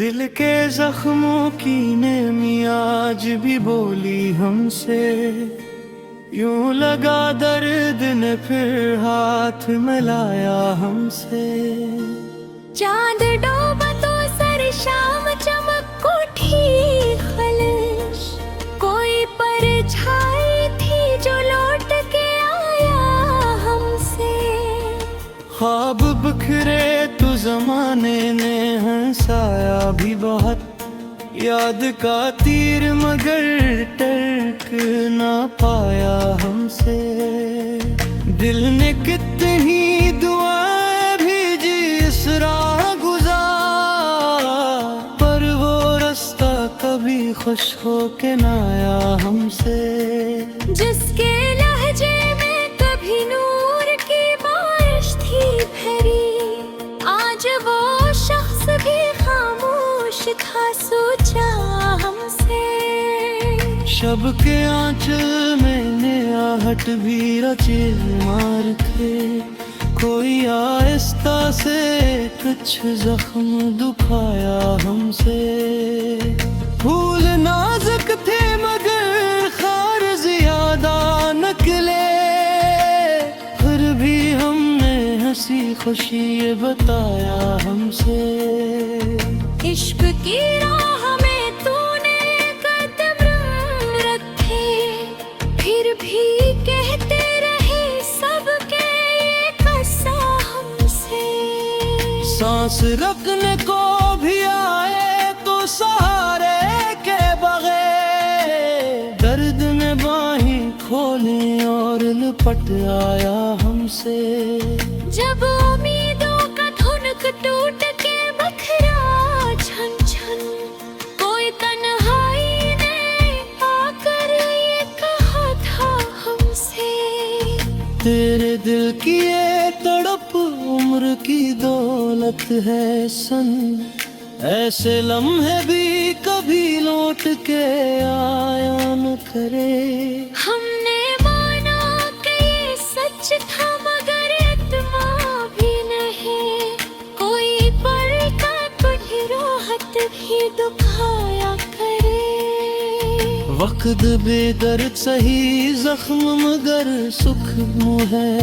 दिल के जख्मों की नेमी आज भी बोली हमसे, यूं लगा दर्द ने फिर हाथ मिलाया हमसे। चांद डूबा तो सर शाम चमक उठी खलिश, कोई परछाई थी जो लौट के आया हमसे। ख्वाब बिखरे तो जमाने ने हंसाया भी बहुत, याद का तीर मगर टरक ना पाया हमसे। दिल ने कितनी दुआएं भेजी इस राह गुजार, पर वो रास्ता कभी खुश हो के ना आया हमसे। जिसके लहजे में कभी नूर की बारिश थी भरी, आज वो शख्स भी खामोश था सोचा हमसे। शब के आंचल मैंने आहट भी रचे मार थे, कोई आहिस्ता से कुछ जख्म दुखाया हमसे। फूल नाजुक थे मगर खार ज्यादा निकले, फिर भी हमने हंसी खुशी ये बताया हमसे। इश्क की राह में तूने कदम रखे, फिर भी कहते रहे सबके ये कसा हमसे। सांस रखने को भी आए तो सहारे के बगैर, दर्द ने बाहें खोली और लिपट आया हमसे। जब उम्मीदों का धुनक टूट के बखरा छन छन, कोई तन्हाई ने आकर ये कहा था हमसे। तेरे दिल की ये तड़प उम्र की दौलत है सन, ऐसे लम्हे भी कभी लौट के आया न करे। हमने माना कि ये सच था मगर इतना भी नहीं, कोई पल का तुझे राहत भी दुखाया करे। वक्त बेदर्द सही जख्म मगर सुख मुँह है,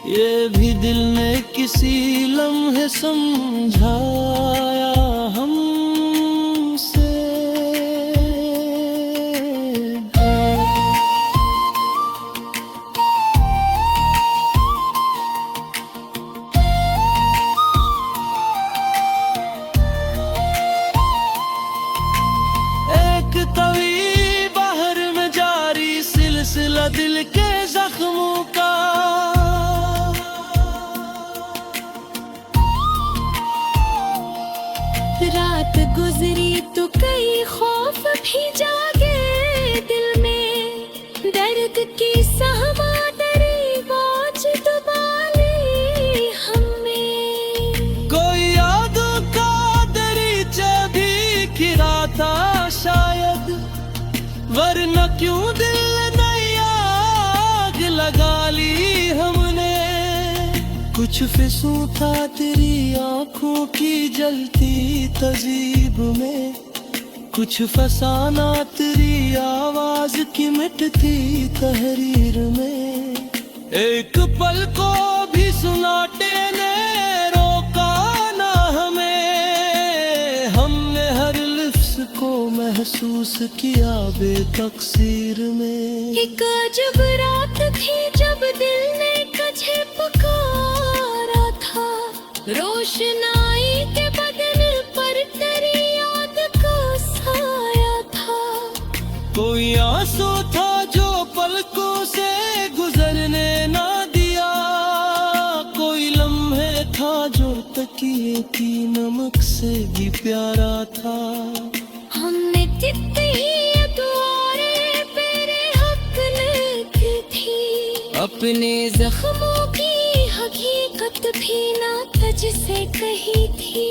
ये भी दिल ने किसी लम्हे समझाया हमसे। एक तवी बाहर में जारी सिलसिला दिल के जख्मों का, रात गुजरी तो कई खौफ भी जागे दिल में, दर्द की सहमा दरी बोझ दबा ली हमें। कोई यादों का दरीचा भी खिरा था शायद, वरना क्यों दिल ने आग लगा ली हमने। कुछ फिसूं था तेरी आंखों की जलती तजीब में, कुछ फसाना तेरी आवाज की मिटती तहरीर में। एक पल को भी सुनाटे ने रोका ना हमें, हमने हर लफ्ज़ को महसूस किया बेतकसीर में। एक अजब रात थी जब दिल ने तुझे पुकारा था, रोशनाई के बदन पर तेरी याद का साया था। कोई आंसू था जो पलकों से गुजरने ना दिया, कोई लम्हे था जो तकिए की नमक से भी प्यारा था। हमने जितनी दुआएं तेरे हक लिखी थी, अपने जख्मों की हकीकत भी ना तुझसे कही थी।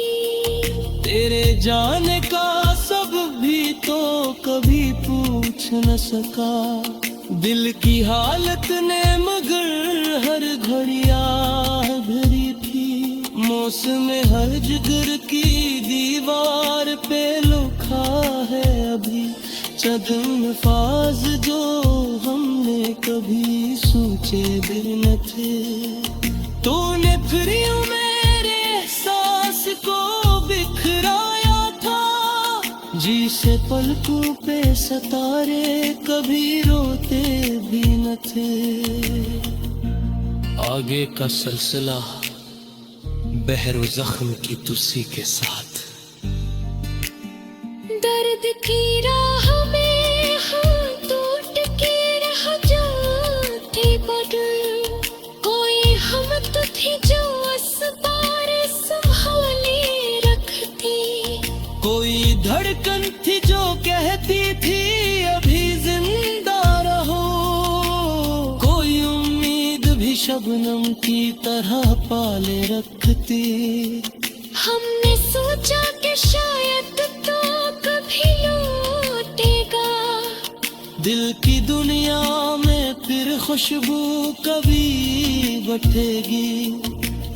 तेरे जाने का सब भी तो कभी पूछ न सका, दिल की हालत ने मगर हर घड़ी आह भरी थी। मौसम हर जिगर की दीवार चंद अल्फाज जो हमने कभी सोचे दिल न थे, तूने फिर यूं मेरे एहसास को बिखराया था। जी से पलकों पे सितारे कभी रोते भी न थे। आगे का सिलसिला बहरो जख्म की तुसी के साथ। दर्द की राह में हाथ टूट के रह जाते बदल, कोई हम तो थी जो असबार संभाले रखती, कोई धड़कन थी जो कहती थी अभी जिंदा रहो, कोई उम्मीद भी शबनम की तरह पाले रखती। हमने सोचा कि शायद तो कभी लौटेगा, दिल की दुनिया में फिर खुशबू कभी बटेगी।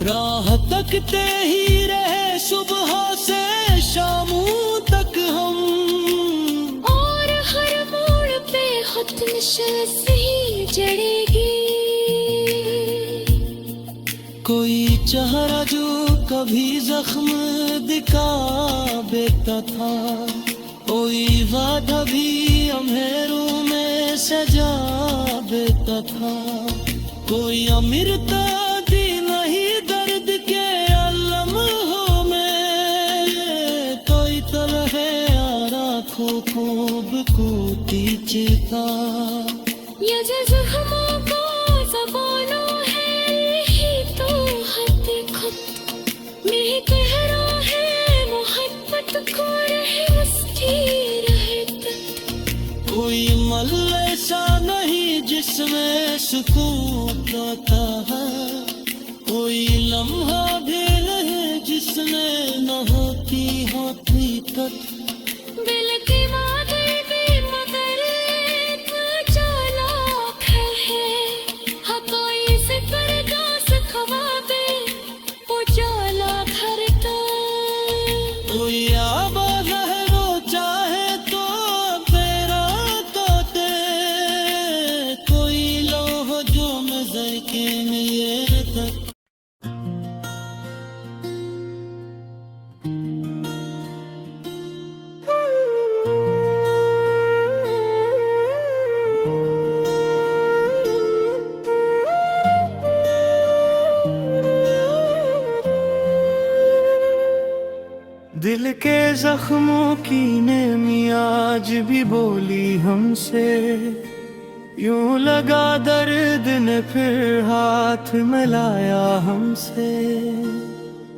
राह तकते ही रहे सुबह से शामों तक हम, और हर मोड़ पे खुद नशे ही जड़ेगी। कोई चेहरा जो कभी जख्म दिखा बेता था, कोई वादा भी अंधेरों में सजा देता था, कोई अमीरता दी नहीं दर्द के लम्हों में, कोई तलहे आँखों खूब कूटी चिता। ये जख्मों को ज़बानों है ही तो हद खुद में कह रहा है मोहब्बत को रहे मस्ती रहे तक। कोई मल ऐसा नहीं जिसमें सुकून होता है, कोई लम्हा भी नहीं जिसमें न होती हकीकत। दिल की बातें भी मगर इतना चालाक है, हाँ कोई सिफर का ख्वाबे वो चालाक हरता। कोई आबाद है वो चाहे तो तेरा तोते, कोई लोह जो नजर के लिए तक। दिल के जख्मों की नेमी आज भी बोली हमसे, यूं लगा दर्द ने फिर हाथ मिलाया हमसे।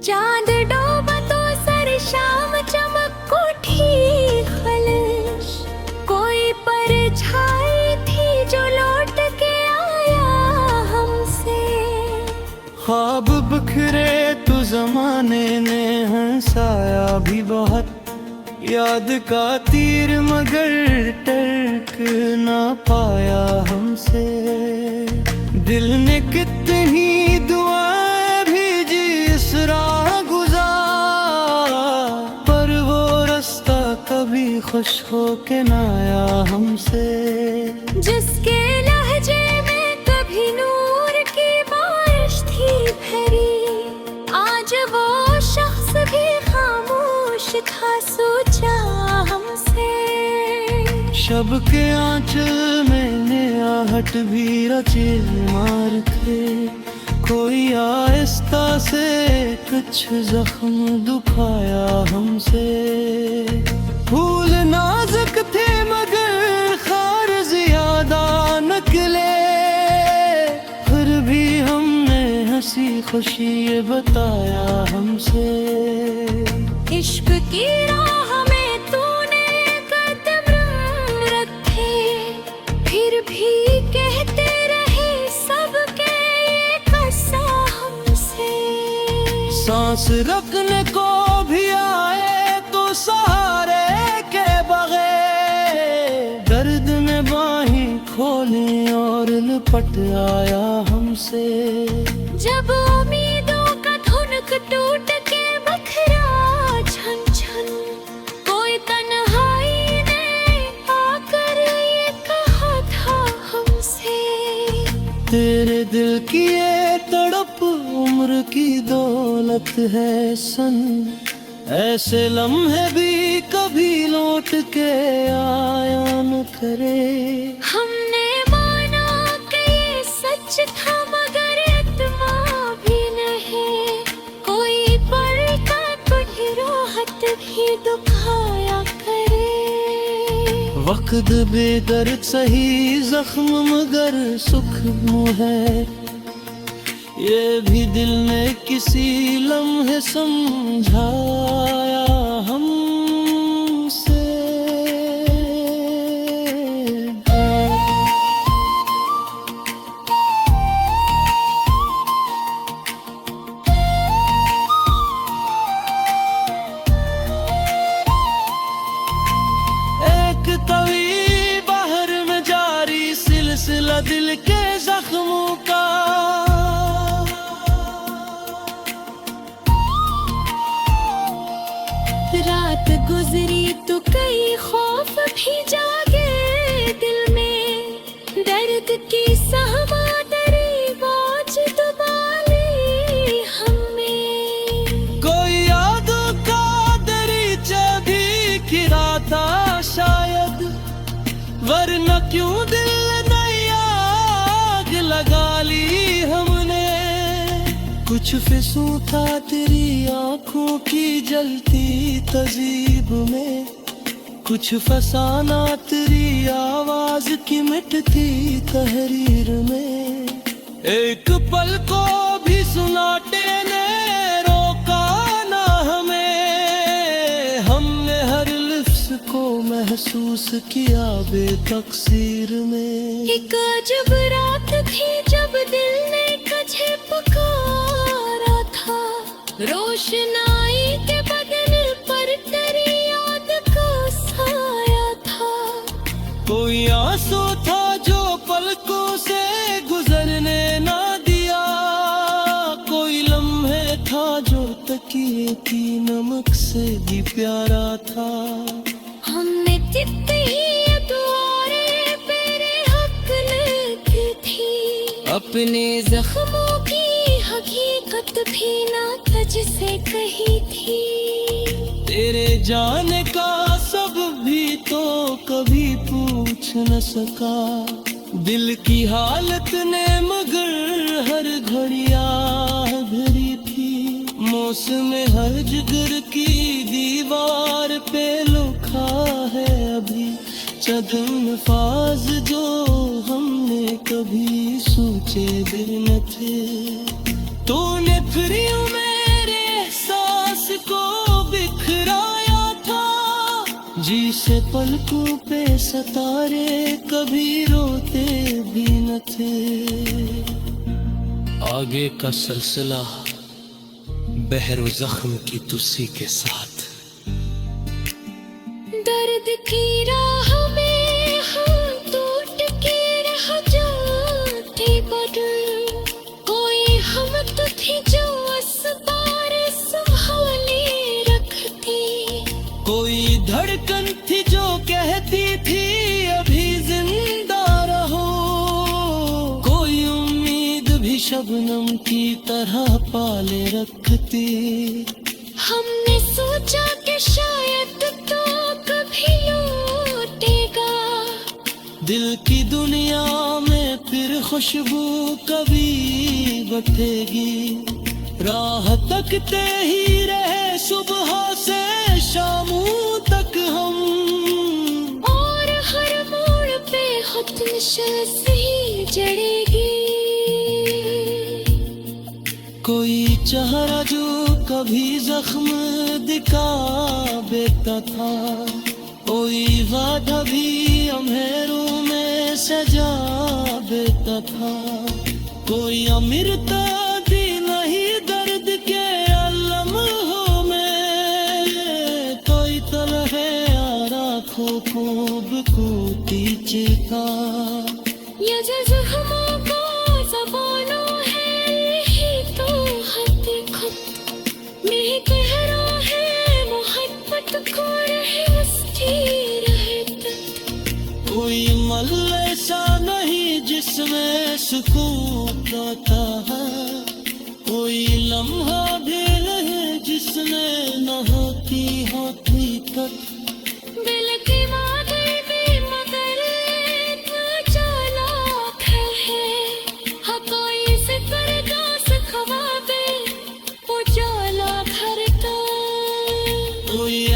चांद डूबा तो सर शाम चमक उठी खलिश, कोई परछाई थी जो लौट के आया हमसे। ख्वाब बिखरे तो जमाने ने हंसाया भी बहुत, याद का तीर मगर टर्क ना पाया हमसे। दिल ने कितनी दुआएं भेजी इस राह गुजार, पर वो रास्ता कभी खुश हो के ना आया हमसे। जिसके लहजे में कभी नूर की बारिश थी भरी, आज वो शख्स भी खामोश था सोचा हमसे। शब के आंचल में आहट भी रचे मार थे, कोई आहिस्ता से कुछ जख्म दुखाया हमसे। फूल नाजुक थे मगर खार ज्यादा निकले, फिर भी हमने हंसी खुशी ये बताया हमसे। इश्क की राह में तूने कदम रखे, फिर भी कहते रहे सबके ये कसा हमसे। सांस रखने को भी आए तो सहारे के बगैर, दर्द में बाहें खोली और लिपट आया हमसे। जब उम्मीदों का धुनक टूट के बखरा छन छन, कोई तन्हाई ने आके की ये तड़प उम्र की दौलत है सन। ऐसे लम्हे भी कभी लौट के आया न करे। हमने माना कि ये सच था मगर इतना भी नहीं। कोई पल का कुछ राहत भी दुखाया करे। वक्त बेदर्द सही जख्म मगर सुख मुँह है। ये भी दिल ने किसी लम्हे समझाया हमसे। एक तवी बाहर में जारी सिलसिला दिल के जख्मों का। रात गुजरी तो कई खौफ भी जागे दिल में। दर्द की सहमा दरी बाज दुबाली हमें। कोई याद का दरीचा भी गिरा था शायद। वरना क्यों दिल ने आग लगा ली हमने। कुछ फिसूं था तेरी आंखों की जलती तजीब में। कुछ फसाना तेरी आवाज की मिटती तहरीर में। एक पल को भी सुनाटे ने रोका ना हमें। हमने हर लफ्ज को महसूस किया बेतकसीर में। एक अजब रात थी जब दिल ने तुझे पुकारा था। रोशनाई के बदन पर तेरी याद का साया था। कोई आंसू था जो पलकों से गुजरने ना दिया। कोई लम्हे था जो तकिए की नमक से भी प्यारा था। हमने जितनी दुआरें तेरे हक लिखी थी। अपने जख्मों की हकीकत भी ना तुझसे कही थी। तेरे जाने का सब भी तो कभी पूछ न सका। दिल की हालत ने मगर हर घड़िया भरी थी। मौसम हर जिगर की दीवार पे लुखा है अभी। चंद फाज जो हमने कभी सोचे भी न थे। तूने फिर यूं मेरे एहसास को बिखराया था। जी से पलकों पे सितारे कभी रोते भी न थे। आगे का सिलसिला बहर जख्म की तुसी के साथ। दर्द की राह में हम टूट के रह जाते बदल। कोई हम तो थी जो असबार संभाले रखती। कोई धड़कन थी जो कहती थी अभी जिंदा रहो। कोई उम्मीद भी शबनम की तरह पाले रखती। हमने सोचा कि शायद तो कभी लौटेगा। दिल की दुनिया में फिर खुशबू कभी बटेगी। राह तकते ही रहे सुबह से शामों तक हम। और हर मोड़ पे खुद नशे ही जड़ेगी। कोई चेहरा जो कभी जख्म दिखा बेता था। कोई वादा भी अंधेरों में सजा देता था। कोई अमीरता भी नहीं दर्द के लम्हों में। कोई तरह आँखों को बकूती चिका। ये जख्मों को ज़बानों है यही तो हकीकत में कह रहा है। मोहब्बत को रहे मस्ती रहे तक। कोई मल ऐसा नहीं जिसमें सुकून गाता है। कोई लम्हा भी रहे जिसने न होती होती तक दिल की माधुरी भी मगर इतना चालाक है। हाँ कोई सितर दास ख्वाबे उजाला भरता। कोई